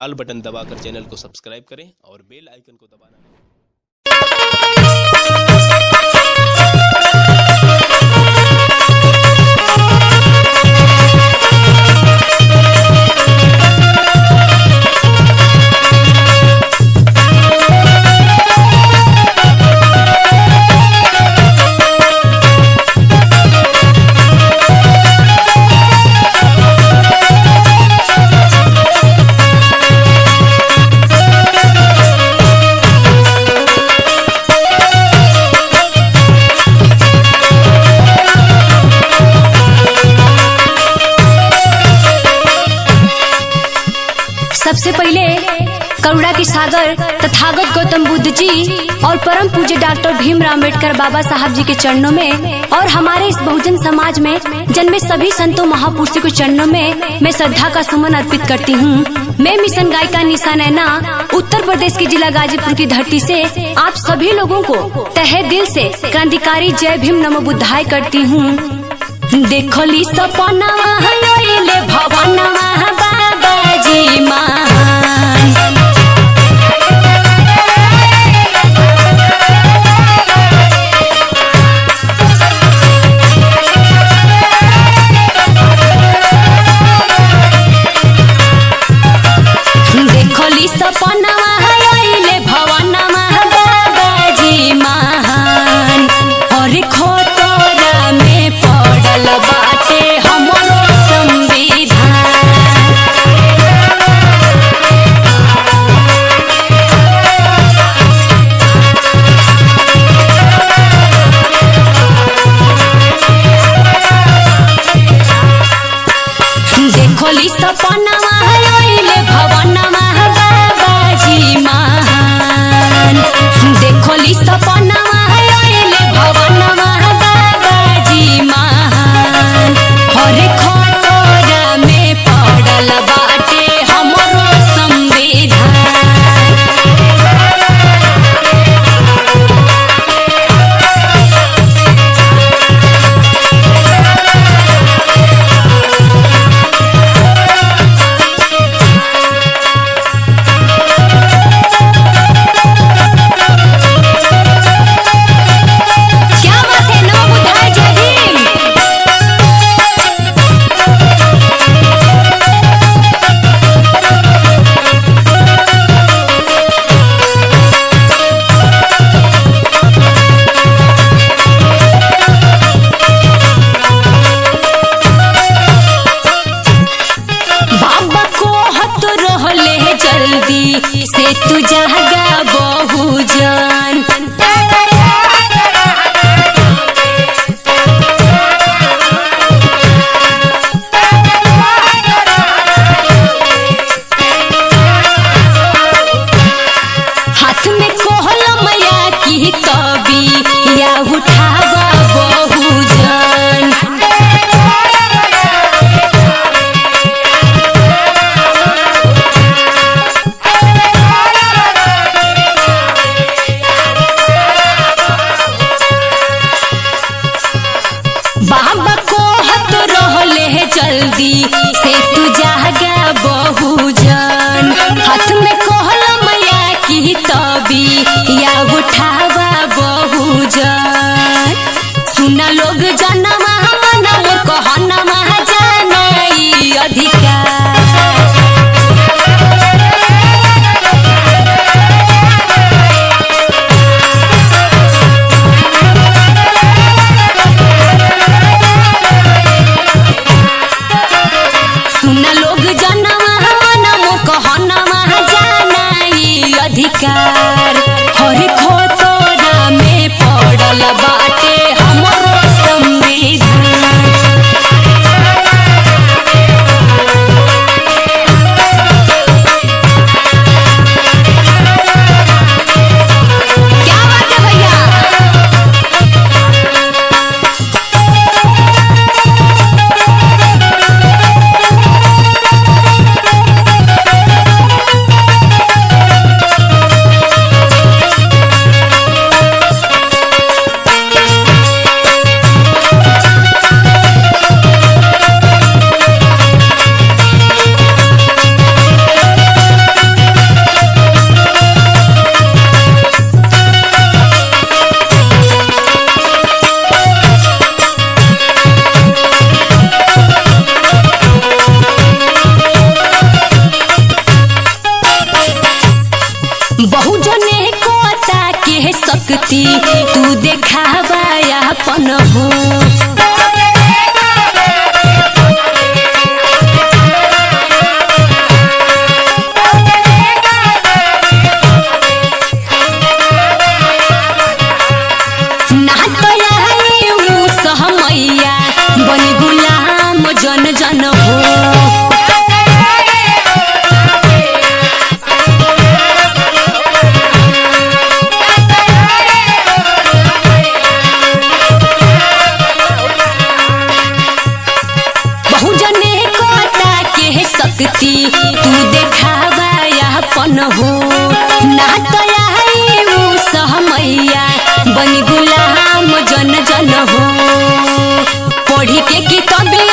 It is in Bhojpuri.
लाल बटन दबाकर चैनल को सब्सक्राइब करें और बेल आइकन को दबाना नहीं। सबसे पहले करुणा के सागर तथागत गौतम बुद्ध जी और परम पूज्य डॉक्टर भीमराव अम्बेडकर बाबा साहब जी के चरणों में और हमारे इस बहुजन समाज में जन्मे सभी संतों महापुरुषों के चरणों में मैं श्रद्धा का सुमन अर्पित करती हूँ। मैं मिशन गायिका निशा नैना उत्तर प्रदेश के जिला गाजीपुर की धरती से आप सभी लोगों को तहे दिल से क्रांतिकारी जय भीम नमो बुद्धाय करती हूँ। देखली सपनावा हयोइले भवनवा बाबाजी महान, देखली सपनावा हयोइले भवनवा बाबाजी महान, और खोतरा में पड़ल बाटे हमरो संविधान। देखली सपनावा हयोइले भवनवा बाबाजी महान, देखली सपनावा हयोइले भवनवा बाबाजी महान, और खोतरा में पड़ल बाटे हमरो संविधान। क्या बात है, नमो बुद्धाय, जय भीम। बाबा को हत रहले जल्दी से तू जागा बहुजन, हाथ में कोहलम या की कभी या उठावा बहुजन। बाबा को हत रहले जल्दी से तू जागा बहुजन, हाथ में कोहलम या की तभी या उठावा बहुजन। सुना लोग जनवा मनवा कहनवा जानाई अधिकार, सुना लोग जनवा मनवा कहनवा जन हो। बनी गुलाम जन जन हो। बहुजने कोता के शक्ति तू देखावा अपन हो। ना तया सहमैया बनी गुलाम जन जन हो। पढ़ी के किताबे